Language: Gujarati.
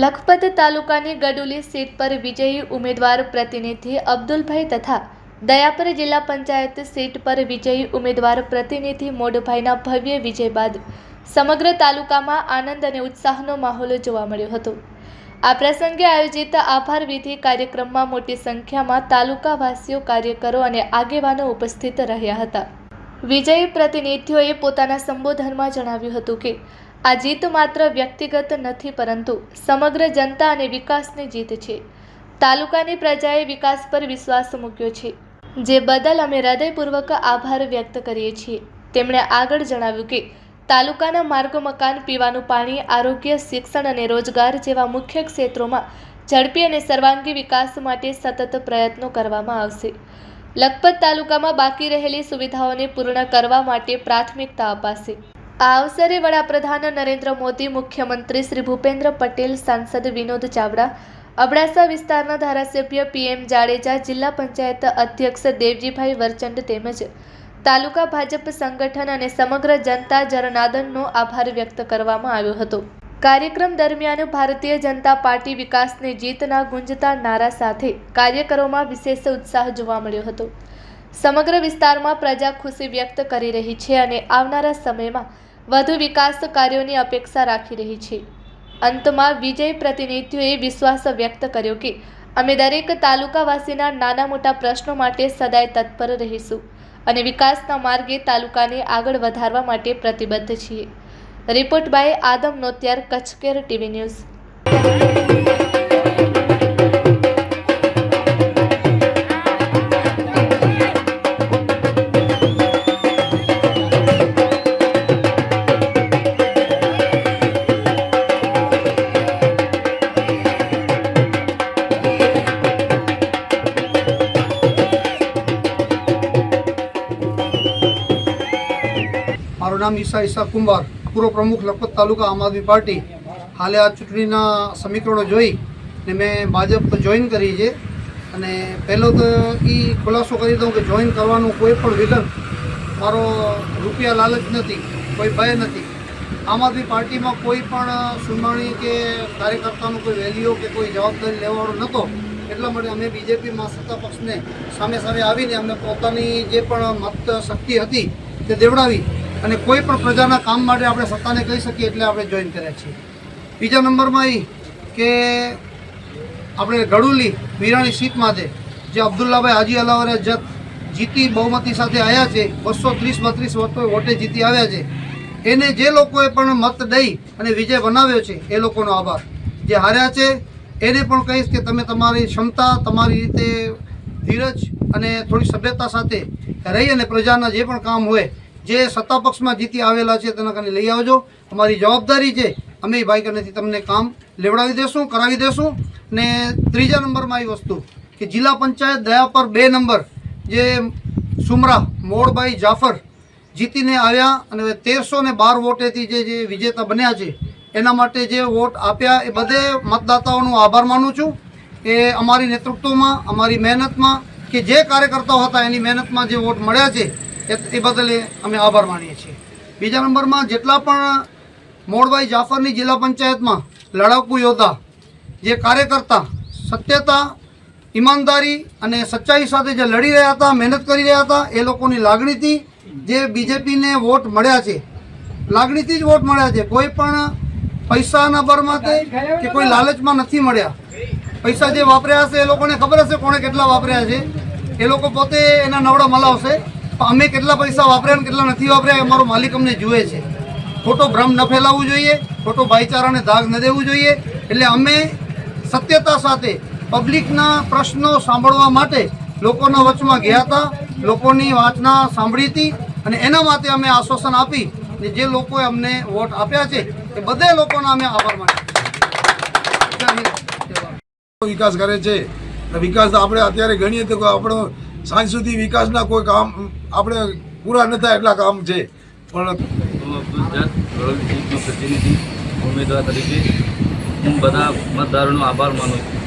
લખપત તાલુકાની ગડુલી સીટ પર વિજયી ઉમેદવાર પ્રતિનિધિ અબ્દુલભાઈ તથા દયાપર જિલ્લા પંચાયત સીટ પર વિજયી ઉમેદવાર પ્રતિનિધિ મોડભાઈના ભવ્ય વિજય બાદ સમગ્ર તાલુકામાં આનંદ અને ઉત્સાહનો માહોલ જોવા મળ્યો હતો। આ પ્રસંગે આયોજિત આભાર વિધિ કાર્યક્રમમાં મોટી સંખ્યામાં તાલુકાવાસીઓ, કાર્યકરો અને આગેવાનો ઉપસ્થિત રહ્યા હતા। વિજયી પ્રતિનિધિઓએ પોતાના સંબોધનમાં જણાવ્યું હતું કે આ જીત માત્ર વ્યક્તિગત નથી પરંતુ સમગ્ર જનતા અને વિકાસની જીત છે। તાલુકાની પ્રજાએ વિકાસ પર વિશ્વાસ મૂક્યો છે, જે બદલ અમે હૃદયપૂર્વક આભાર વ્યક્ત કરીએ છીએ। તેમણે આગળ જણાવ્યું કે તાલુકાના માર્ગો, મકાન, પીવાનું પાણી, આરોગ્ય, શિક્ષણ અને રોજગાર જેવા મુખ્ય ક્ષેત્રોમાં ઝડપી અને સર્વાંગી વિકાસ માટે સતત પ્રયત્નો કરવામાં આવશે। લખપત તાલુકામાં બાકી રહેલી સુવિધાઓને પૂર્ણ કરવા માટે પ્રાથમિકતા અપાશે। આ અવસરે વડાપ્રધાન નરેન્દ્ર મોદી, મુખ્યમંત્રી શ્રી ભૂપેન્દ્ર પટેલ, સાંસદ વિનોદ ચાવડા, અબડાસા વિસ્તારના ધારાસભ્ય PM જાડેજા, જિલ્લા પંચાયત અધ્યક્ષ દેવજીભાઈ વરચંડ તેમજ તાલુકા ભાજપ સંગઠન અને સમગ્ર જનતા જરનાદનનો આભાર વ્યક્ત કરવામાં આવ્યો હતો। કાર્યક્રમ દરમિયાન ભારતીય જનતા પાર્ટી વિકાસની જીતના ગુંજતા નારા સાથે કાર્યકરોમાં વિશેષ ઉત્સાહ જોવા મળ્યો હતો। સમગ્ર વિસ્તારમાં પ્રજા ખુશી વ્યક્ત કરી રહી છે અને આવનારા સમયમાં વધુ વિકાસ કાર્યોની અપેક્ષા રાખી રહી છે। અંતમાં વિજય પ્રતિનિધિઓએ વિશ્વાસ વ્યક્ત કર્યો કે અમે દરેક તાલુકાવાસીના નાના મોટા પ્રશ્નો માટે સદાય તત્પર રહીશું અને વિકાસના માર્ગે તાલુકાને આગળ વધારવા માટે પ્રતિબદ્ધ છીએ। Report by Adam Notiyar, Kutch care TV news. મારું નામ ઈસા કુંભાર, પૂર્વ પ્રમુખ લખપત તાલુકા આમ આદમી પાર્ટી। હાલે આ ચૂંટણીના સમીકરણો જોઈ ને મેં ભાજપ જોઈન કરી છે અને પહેલો તો એ ખુલાસો કરી દઉં કે જોઈન કરવાનું કોઈ પણ વિલન મારો રૂપિયા લાલચ નથી, કોઈ ભય નથી। આમ આદમી પાર્ટીમાં કોઈ પણ સુનાવણી કે કાર્યકર્તાનું કોઈ વેલ્યુ કે કોઈ જવાબદારી લેવાનો નહોતો, એટલા માટે અમે બીજેપીમાં સત્તા પક્ષને સામે આવીને અમને પોતાની જે પણ મત શક્તિ હતી તે દેવડાવી અને કોઈ પણ પ્રજાના કામ માટે આપણે સત્તાને કહી શકીએ એટલે આપણે જોઈન કર્યા છીએ। બીજા નંબરમાં એ કે આપણે ગડુલી વિરાણી સીટમાંથી જે અબ્દુલ્લાભાઈ હાજી અલાવરે જીતી બહુમતી સાથે આવ્યા છે, 230-32 વોટે જીતી આવ્યા છે, એને જે લોકોએ પણ મત દઈ અને વિજય બનાવ્યો છે એ લોકોનો આભાર। જે હાર્યા છે એને પણ કહીશ કે તમે તમારી ક્ષમતા, તમારી રીતે ધીરજ અને થોડી સભ્યતા સાથે રહી અને પ્રજાના જે પણ કામ હોય, જે સત્તા પક્ષમાં જીતી આવેલા છે તેના કારણે લઈ આવજો। અમારી જવાબદારી છે, અમે ભાઈ કનેથી તમને કામ લેવડાવી દેશું, કરાવી દેશું। ને ત્રીજા નંબરમાં એ વસ્તુ કે જિલ્લા પંચાયત દયાપર 2 નંબર જે સુમરા મોડભાઈ જાફર જીતીને આવ્યા અને 1312 વોટેથી જે વિજેતા બન્યા છે એના માટે જે વોટ આપ્યા એ બધે મતદાતાઓનો આભાર માનું છું કે અમારી નેતૃત્વમાં, અમારી મહેનતમાં કે જે કાર્યકર્તાઓ હતા એની મહેનતમાં જે વોટ મળ્યા છે એ બદલ અમે આભાર માનીએ છીએ। બીજા નંબરમાં જેટલા પણ મોડભાઈ જાફરની જિલ્લા પંચાયતમાં લડાકુ યોદ્ધા, જે કાર્યકર્તા સત્યતા, ઈમાનદારી અને સચ્ચાઈ સાથે જે લડી રહ્યા હતા, મહેનત કરી રહ્યા હતા, એ લોકોની લાગણીથી જે બીજેપીને વોટ મળ્યા છે, લાગણીથી જ વોટ મળ્યા છે। કોઈ પણ પૈસાના બરમાંથી કે કોઈ લાલચમાં નથી મળ્યા। પૈસા જે વાપર્યા હશે એ લોકોને ખબર હશે કોણે કેટલા વાપર્યા છે, એ લોકો પોતે એના નવડા મલાવશે। અમે કેટલા પૈસા વાપર્યા અને કેટલા નથી વાપર્યા અમારો માલિક અમને જુએ છે। ખોટો ભ્રમ ન ફેલાવવું જોઈએ, ખોટો ભાઈચારાને ધાક ન દેવું જોઈએ। એટલે અમે સત્યતા સાથે પબ્લિકના પ્રશ્નો સાંભળવા માટે લોકોના વચમાં ગયા હતા, લોકોની વાતના સાંભળી હતી અને એના માટે અમે આશ્વાસન આપી અને જે લોકોએ અમને વોટ આપ્યા છે એ બધે લોકોના અમે આભાર માન્યા। વિકાસ કરે છે, વિકાસ આપણે અત્યારે ગણીએ તો આપણો સાંજ સુધી વિકાસના કોઈ કામ આપણે પૂરા ન થાય એટલા કામ છે। પણ પ્રતિનિધિ ઉમેદવાર તરીકે હું બધા મતદારોનો આભાર માનું છું।